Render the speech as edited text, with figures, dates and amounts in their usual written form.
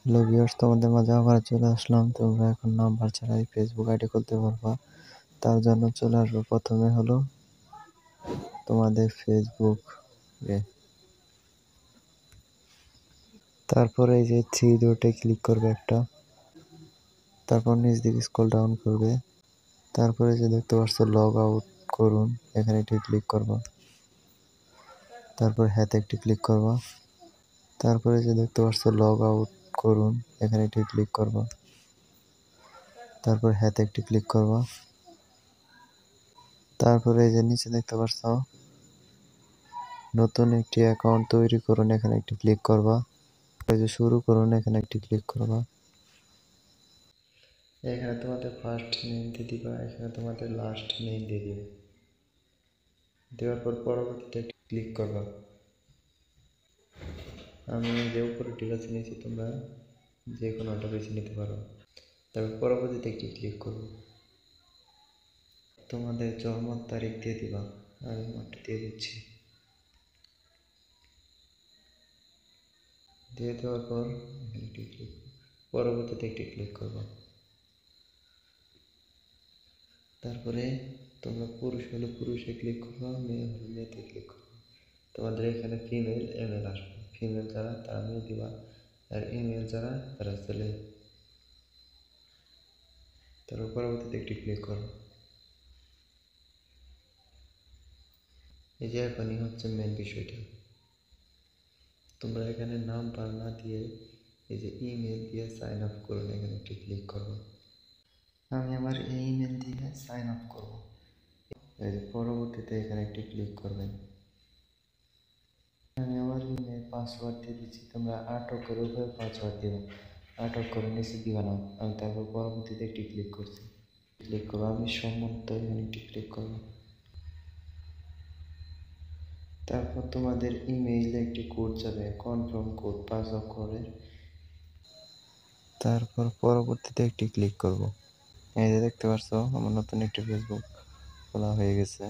Hello viewers, তোমাদের মাঝে আবার চলে আসলাম। তোমরা এখন নাম্বার ছাড়াই ফেসবুক আইডি খুলতে পারবা। তার জন্য চলে আসবে প্রথমে হলো তোমাদের ফেসবুকে। তারপরে এই যে থ্রি ডটে ক্লিক করবে একটা, তারপর নিচ দিকে স্ক্রল ডাউন করবে। তারপরে যে দেখতে পাচ্ছ লগ আউট করুন, এখানে একটি ক্লিক করবা। তারপর হ্যাতে একটি ক্লিক করবা। তারপরে যে দেখতে পাচ্ছ লগ আউট করুন, এখানে একটি ক্লিক করবা। তারপর হ্যাতে একটি ক্লিক করবা। তারপরে এই যে নিচে দেখতে পাচ্ছ নতুন একটি অ্যাকাউন্ট তৈরি করুন, এখানে একটি ক্লিক করবা। এই যে শুরু করুন, এখানে একটি ক্লিক করবা। এখানে তোমাদের ফার্স্ট নেম দিয়ে দিবা, এখানে তোমাদের লাস্ট নেম দিয়ে দিবে। দেওয়ার পর পরবর্তীতে একটি ক্লিক করবা। আমি যে উপরে ডিটেলস নিয়েছি, তোমরা যে কোনোটা বেছে নিতে পারো। তারপর পরবর্তীতে একটি ক্লিক করব। তোমাদের জন্ম তারিখ দিয়ে দিবা, আমি আমারটা দিয়ে দিচ্ছি। দিয়ে দেওয়ার পর এখানে একটি ক্লিক, পরবর্তীতে একটি ক্লিক করবা। তারপরে তোমরা পুরুষ হলে পুরুষে ক্লিক করবা, মেয়ে হলে মেয়েতে ক্লিক করবা। তোমাদের এখানে ফিমেল এমেল আসবে। ফিমেল যারা তারা মেয়ে দিবা, আর ইমেল যারা তারা ছেলে। তারপর পরবর্তীতে একটি ক্লিক করো। এই যে এখনই হচ্ছে মেন বিষয়টা। তোমরা এখানে নাম্বার না দিয়ে এই যে ইমেল দিয়ে সাইন আপ করুন, এখানে একটি ক্লিক করো। আমি আমার এই ইমেল দিয়ে সাইন আপ করব। এই যে পরবর্তীতে এখানে একটি ক্লিক করবেন। আমি আমার ইমেল পাসওয়ার্ড দিয়ে দিচ্ছি, তোমরা 8 অক্ষরের উপরে পাসওয়ার্ড দিবা। 8 অক্ষরের নিচে দিবা না। আমি তারপর পরবর্তীতে একটি ক্লিক করছি। ক্লিক করবো, আমি সম্মত, এখানে একটি ক্লিক করবো। তারপর তোমাদের ইমেইলে একটি কোড যাবে, কনফার্ম কোড 5 অক্ষরের। তারপর পরবর্তীতে একটি ক্লিক করব। এই যে দেখতে পাচ্ছ আমার নতুন একটি ফেসবুক খোলা হয়ে গেছে।